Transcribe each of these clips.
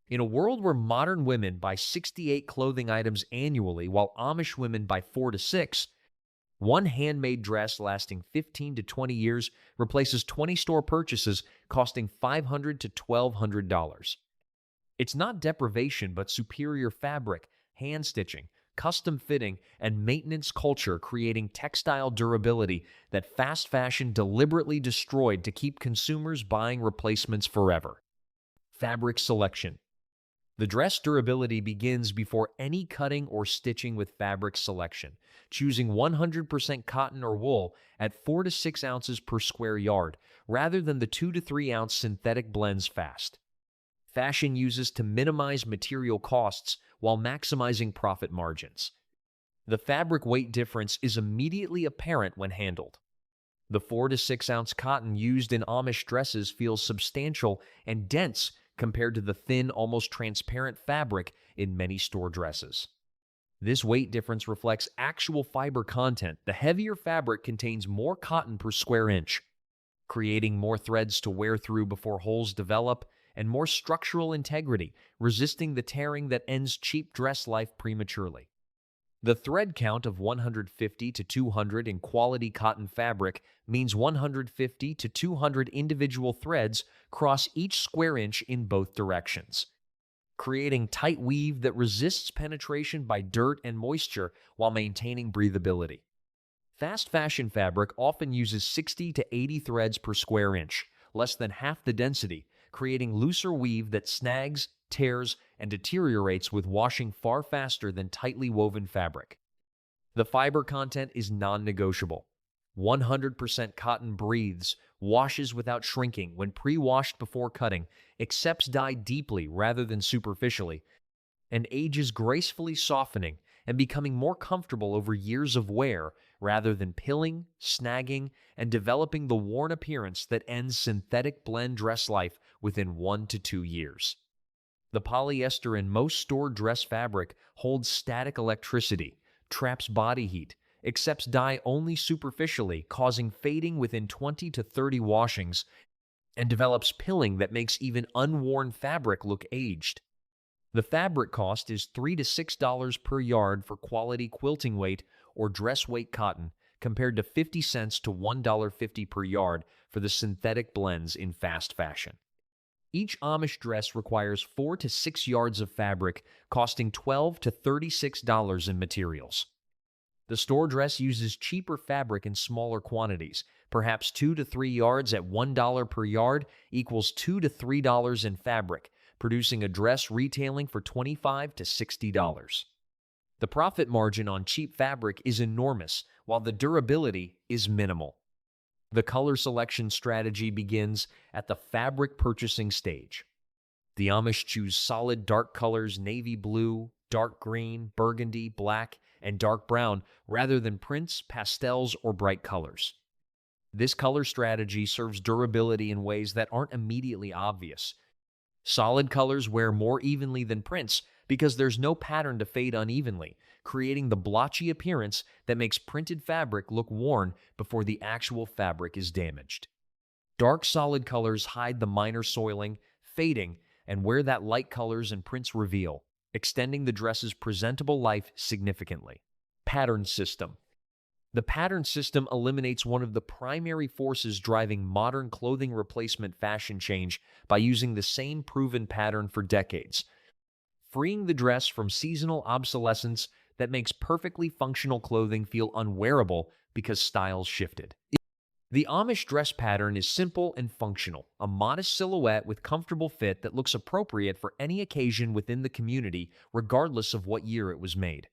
In a world where modern women buy 68 clothing items annually while Amish women buy 4 to 6, one handmade dress lasting 15 to 20 years replaces 20 store purchases costing $500 to $1,200. It's not deprivation, but superior fabric, hand stitching, custom fitting, and maintenance culture creating textile durability that fast fashion deliberately destroyed to keep consumers buying replacements forever. Fabric selection. The dress durability begins before any cutting or stitching with fabric selection, choosing 100% cotton or wool at 4 to 6 ounces per square yard, rather than the 2 to 3 ounce synthetic blends fast. Fashion uses to minimize material costs while maximizing profit margins. The fabric weight difference is immediately apparent when handled. The 4 to 6 ounce cotton used in Amish dresses feels substantial and dense compared to the thin, almost transparent fabric in many store dresses. This weight difference reflects actual fiber content. The heavier fabric contains more cotton per square inch, creating more threads to wear through before holes develop, and more structural integrity, resisting the tearing that ends cheap dress life prematurely. The thread count of 150 to 200 in quality cotton fabric means 150 to 200 individual threads cross each square inch in both directions, creating tight weave that resists penetration by dirt and moisture while maintaining breathability. Fast fashion fabric often uses 60 to 80 threads per square inch, less than half the density, creating looser weave that snags, tears, and deteriorates with washing far faster than tightly woven fabric. The fiber content is non-negotiable. 100% cotton breathes, washes without shrinking when pre-washed before cutting, accepts dye deeply rather than superficially, and ages gracefully, softening and becoming more comfortable over years of wear rather than pilling, snagging, and developing the worn appearance that ends synthetic blend dress life within 1 to 2 years. The polyester in most store dress fabric holds static electricity, traps body heat, accepts dye only superficially, causing fading within 20 to 30 washings, and develops pilling that makes even unworn fabric look aged. The fabric cost is $3 to $6 per yard for quality quilting weight or dress weight cotton, compared to 50 cents to $1.50 per yard for the synthetic blends in fast fashion. Each Amish dress requires 4 to 6 yards of fabric, costing $12 to $36 in materials. The store dress uses cheaper fabric in smaller quantities. Perhaps 2 to 3 yards at $1 per yard equals $2 to $3 in fabric, producing a dress retailing for $25 to $60. The profit margin on cheap fabric is enormous, while the durability is minimal. The color selection strategy begins at the fabric purchasing stage. The Amish choose solid dark colors, navy blue, dark green, burgundy, black, and dark brown, rather than prints, pastels, or bright colors. This color strategy serves durability in ways that aren't immediately obvious. Solid colors wear more evenly than prints because there's no pattern to fade unevenly, creating the blotchy appearance that makes printed fabric look worn before the actual fabric is damaged. Dark solid colors hide the minor soiling, fading, and where that light colors and prints reveal, extending the dress's presentable life significantly. Pattern system. The pattern system eliminates one of the primary forces driving modern clothing replacement fashion change by using the same proven pattern for decades, freeing the dress from seasonal obsolescence that makes perfectly functional clothing feel unwearable because styles shifted. The Amish dress pattern is simple and functional, a modest silhouette with comfortable fit that looks appropriate for any occasion within the community, regardless of what year it was made.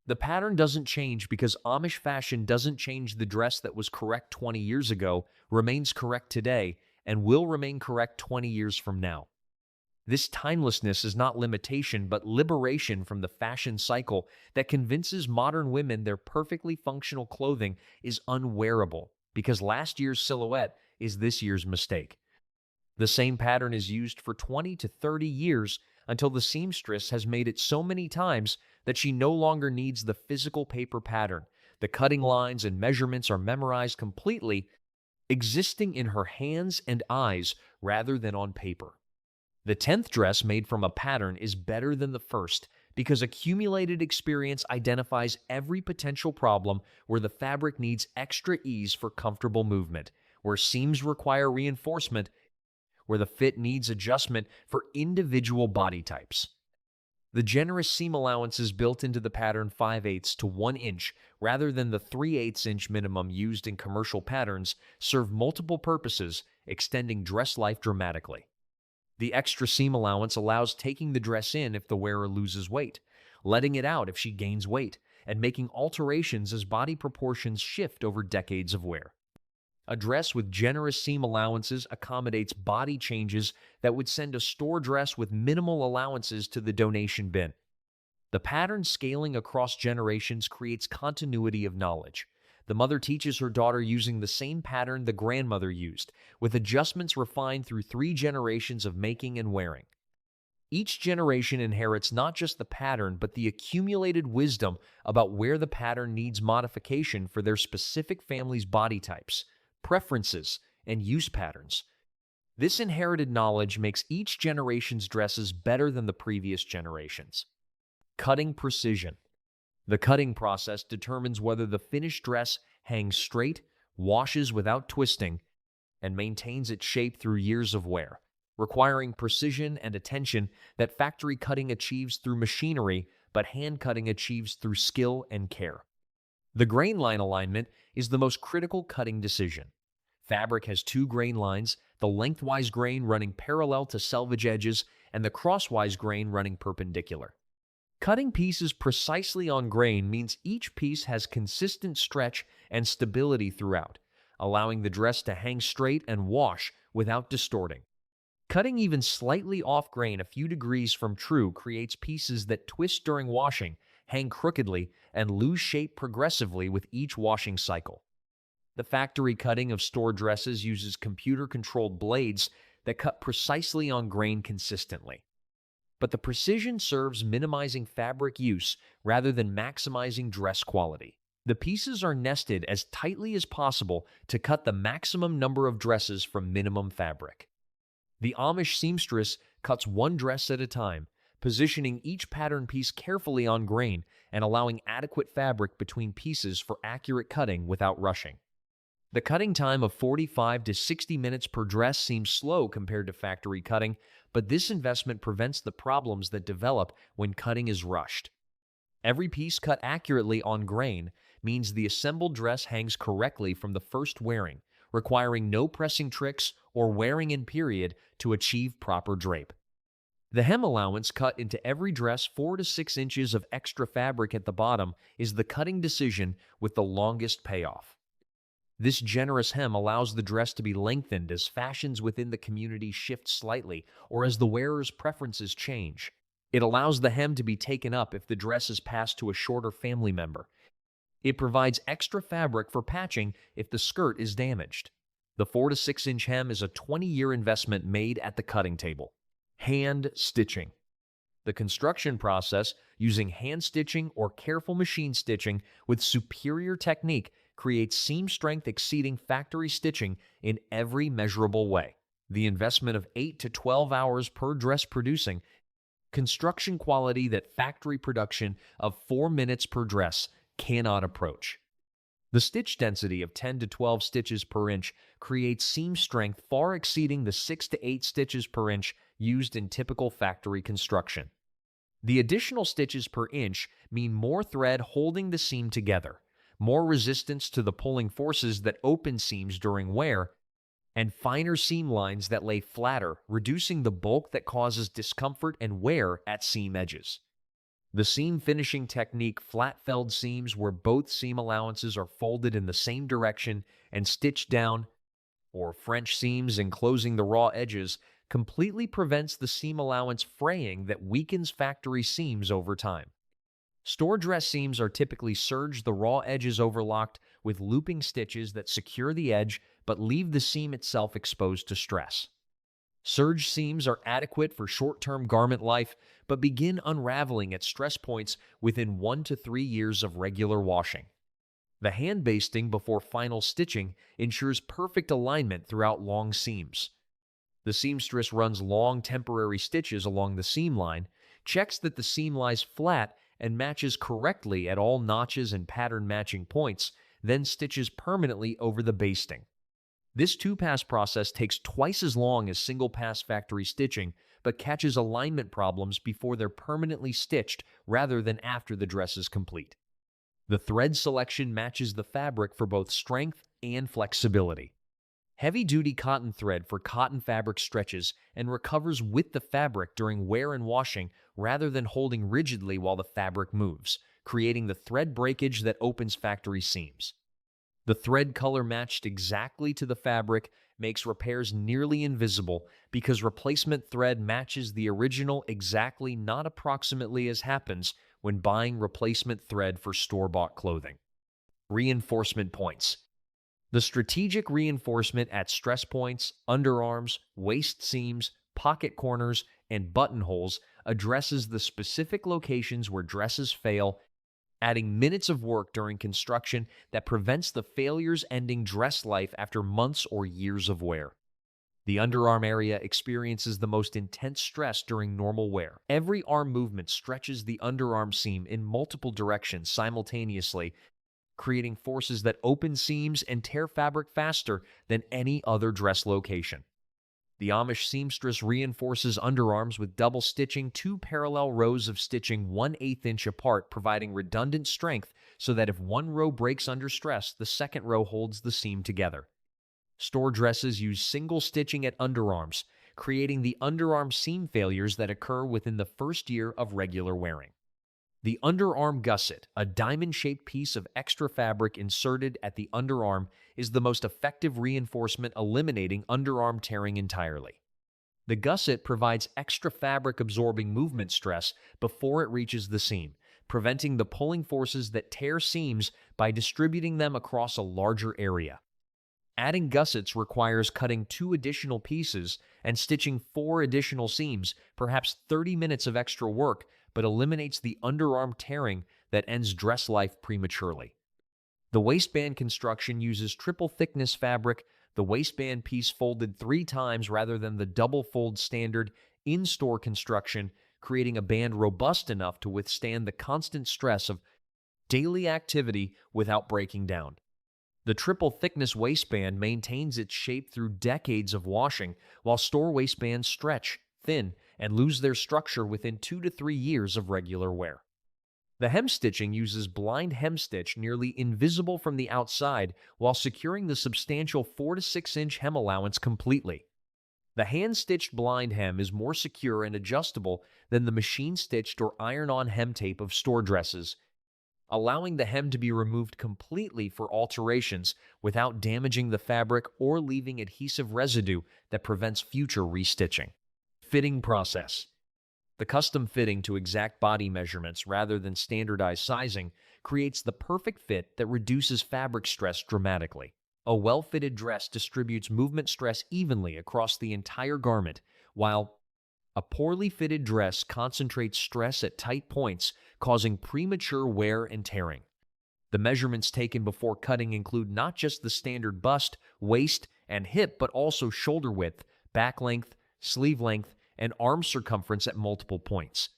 The pattern doesn't change because Amish fashion doesn't change. The dress that was correct 20 years ago remains correct today and will remain correct 20 years from now. This timelessness is not limitation but liberation from the fashion cycle that convinces modern women their perfectly functional clothing is unwearable because last year's silhouette is this year's mistake. The same pattern is used for 20 to 30 years until the seamstress has made it so many times that she no longer needs the physical paper pattern. The cutting lines and measurements are memorized completely, existing in her hands and eyes rather than on paper. The 10th dress made from a pattern is better than the first because accumulated experience identifies every potential problem where the fabric needs extra ease for comfortable movement, where seams require reinforcement, where the fit needs adjustment for individual body types. The generous seam allowances built into the pattern 5/8 to 1 inch rather than the 3/8 inch minimum used in commercial patterns serve multiple purposes, extending dress life dramatically. The extra seam allowance allows taking the dress in if the wearer loses weight, letting it out if she gains weight, and making alterations as body proportions shift over decades of wear. A dress with generous seam allowances accommodates body changes that would send a store dress with minimal allowances to the donation bin. The pattern scaling across generations creates continuity of knowledge. The mother teaches her daughter using the same pattern the grandmother used, with adjustments refined through 3 generations of making and wearing. Each generation inherits not just the pattern, but the accumulated wisdom about where the pattern needs modification for their specific family's body types, preferences, and use patterns. This inherited knowledge makes each generation's dresses better than the previous generations. Cutting precision. The cutting process determines whether the finished dress hangs straight, washes without twisting, and maintains its shape through years of wear, requiring precision and attention that factory cutting achieves through machinery, but hand cutting achieves through skill and care. The grain line alignment is the most critical cutting decision. Fabric has 2 grain lines, the lengthwise grain running parallel to selvage edges and the crosswise grain running perpendicular. Cutting pieces precisely on grain means each piece has consistent stretch and stability throughout, allowing the dress to hang straight and wash without distorting. Cutting even slightly off grain a few degrees from true creates pieces that twist during washing, hang crookedly, and lose shape progressively with each washing cycle. The factory cutting of store dresses uses computer-controlled blades that cut precisely on grain consistently. But the precision serves minimizing fabric use rather than maximizing dress quality. The pieces are nested as tightly as possible to cut the maximum number of dresses from minimum fabric. The Amish seamstress cuts one dress at a time, positioning each pattern piece carefully on grain and allowing adequate fabric between pieces for accurate cutting without rushing. The cutting time of 45 to 60 minutes per dress seems slow compared to factory cutting, but this investment prevents the problems that develop when cutting is rushed. Every piece cut accurately on grain means the assembled dress hangs correctly from the first wearing, requiring no pressing tricks or wearing in period to achieve proper drape. The hem allowance cut into every dress 4 to 6 inches of extra fabric at the bottom is the cutting decision with the longest payoff. This generous hem allows the dress to be lengthened as fashions within the community shift slightly or as the wearer's preferences change. It allows the hem to be taken up if the dress is passed to a shorter family member. It provides extra fabric for patching if the skirt is damaged. The 4 to 6 inch hem is a 20-year investment made at the cutting table. Hand stitching. The construction process, using hand stitching or careful machine stitching with superior technique, creates seam strength exceeding factory stitching in every measurable way. The investment of 8 to 12 hours per dress producing construction quality that factory production of 4 minutes per dress cannot approach. The stitch density of 10 to 12 stitches per inch creates seam strength far exceeding the 6 to 8 stitches per inch used in typical factory construction. The additional stitches per inch mean more thread holding the seam together, more resistance to the pulling forces that open seams during wear, and finer seam lines that lay flatter, reducing the bulk that causes discomfort and wear at seam edges. The seam finishing technique flat-felled seams where both seam allowances are folded in the same direction and stitched down, or French seams enclosing the raw edges, completely prevents the seam allowance fraying that weakens factory seams over time. Store dress seams are typically serged, the raw edges overlocked with looping stitches that secure the edge but leave the seam itself exposed to stress. Serge seams are adequate for short-term garment life, but begin unraveling at stress points within 1 to 3 years of regular washing. The hand basting before final stitching ensures perfect alignment throughout long seams. The seamstress runs long temporary stitches along the seam line, checks that the seam lies flat and matches correctly at all notches and pattern matching points, then stitches permanently over the basting. This two-pass process takes twice as long as single-pass factory stitching, but catches alignment problems before they're permanently stitched rather than after the dress is complete. The thread selection matches the fabric for both strength and flexibility. Heavy-duty cotton thread for cotton fabric stretches and recovers with the fabric during wear and washing rather than holding rigidly while the fabric moves, creating the thread breakage that opens factory seams. The thread color matched exactly to the fabric makes repairs nearly invisible because replacement thread matches the original exactly, not approximately, as happens when buying replacement thread for store-bought clothing. Reinforcement points. The strategic reinforcement at stress points, underarms, waist seams, pocket corners, and buttonholes addresses the specific locations where dresses fail, adding minutes of work during construction that prevents the failures ending dress life after months or years of wear. The underarm area experiences the most intense stress during normal wear. Every arm movement stretches the underarm seam in multiple directions simultaneously, creating forces that open seams and tear fabric faster than any other dress location. The Amish seamstress reinforces underarms with double stitching, two parallel rows of stitching 1/8 inch apart, providing redundant strength so that if one row breaks under stress, the second row holds the seam together. Store dresses use single stitching at underarms, creating the underarm seam failures that occur within the first year of regular wearing. The underarm gusset, a diamond-shaped piece of extra fabric inserted at the underarm, is the most effective reinforcement, eliminating underarm tearing entirely. The gusset provides extra fabric-absorbing movement stress before it reaches the seam, preventing the pulling forces that tear seams by distributing them across a larger area. Adding gussets requires cutting 2 additional pieces and stitching 4 additional seams, perhaps 30 minutes of extra work, but eliminates the underarm tearing that ends dress life prematurely. The waistband construction uses triple thickness fabric, the waistband piece folded 3 times rather than the double fold standard in-store construction, creating a band robust enough to withstand the constant stress of daily activity without breaking down. The triple thickness waistband maintains its shape through decades of washing, while store waistbands stretch, thin, and lose their structure within 2 to 3 years of regular wear. The hem stitching uses blind hem stitch, nearly invisible from the outside, while securing the substantial 4 to 6 inch hem allowance completely. The hand-stitched blind hem is more secure and adjustable than the machine-stitched or iron-on hem tape of store dresses, allowing the hem to be removed completely for alterations without damaging the fabric or leaving adhesive residue that prevents future restitching. Fitting process. The custom fitting to exact body measurements rather than standardized sizing creates the perfect fit that reduces fabric stress dramatically. A well-fitted dress distributes movement stress evenly across the entire garment, while a poorly fitted dress concentrates stress at tight points, causing premature wear and tearing. The measurements taken before cutting include not just the standard bust, waist, and hip, but also shoulder width, back length, sleeve length, and arm circumference at multiple points.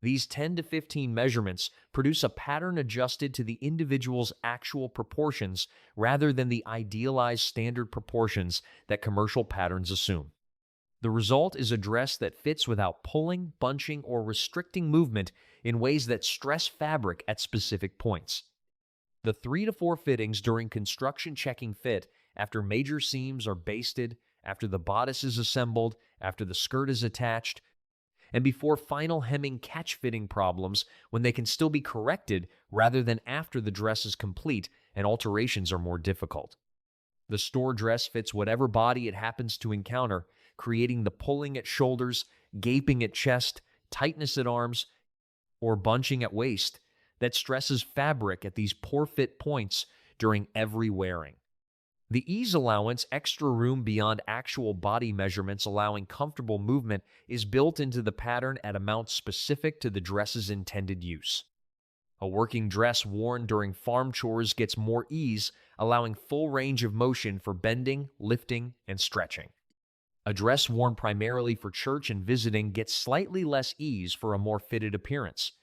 These 10 to 15 measurements produce a pattern adjusted to the individual's actual proportions rather than the idealized standard proportions that commercial patterns assume. The result is a dress that fits without pulling, bunching, or restricting movement in ways that stress fabric at specific points. The 3 to 4 fittings during construction checking fit after major seams are basted, after the bodice is assembled, after the skirt is attached, and before final hemming catch fitting problems when they can still be corrected rather than after the dress is complete and alterations are more difficult. The store dress fits whatever body it happens to encounter, creating the pulling at shoulders, gaping at chest, tightness at arms, or bunching at waist that stresses fabric at these poor fit points during every wearing. The ease allowance, extra room beyond actual body measurements allowing comfortable movement, is built into the pattern at amounts specific to the dress's intended use. A working dress worn during farm chores gets more ease, allowing full range of motion for bending, lifting, and stretching. A dress worn primarily for church and visiting gets slightly less ease for a more fitted appearance.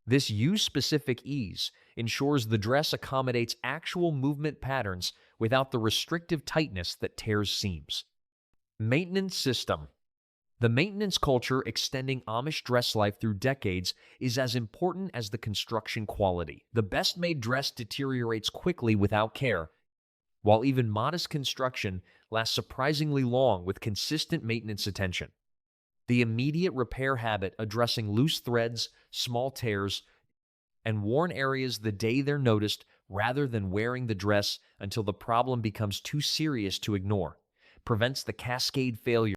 This use-specific ease ensures the dress accommodates actual movement patterns without the restrictive tightness that tears seams. Maintenance system. The maintenance culture extending Amish dress life through decades is as important as the construction quality. The best-made dress deteriorates quickly without care, while even modest construction lasts surprisingly long with consistent maintenance attention. The immediate repair habit addressing loose threads, small tears, and worn areas the day they're noticed rather than wearing the dress until the problem becomes too serious to ignore prevents the cascade failure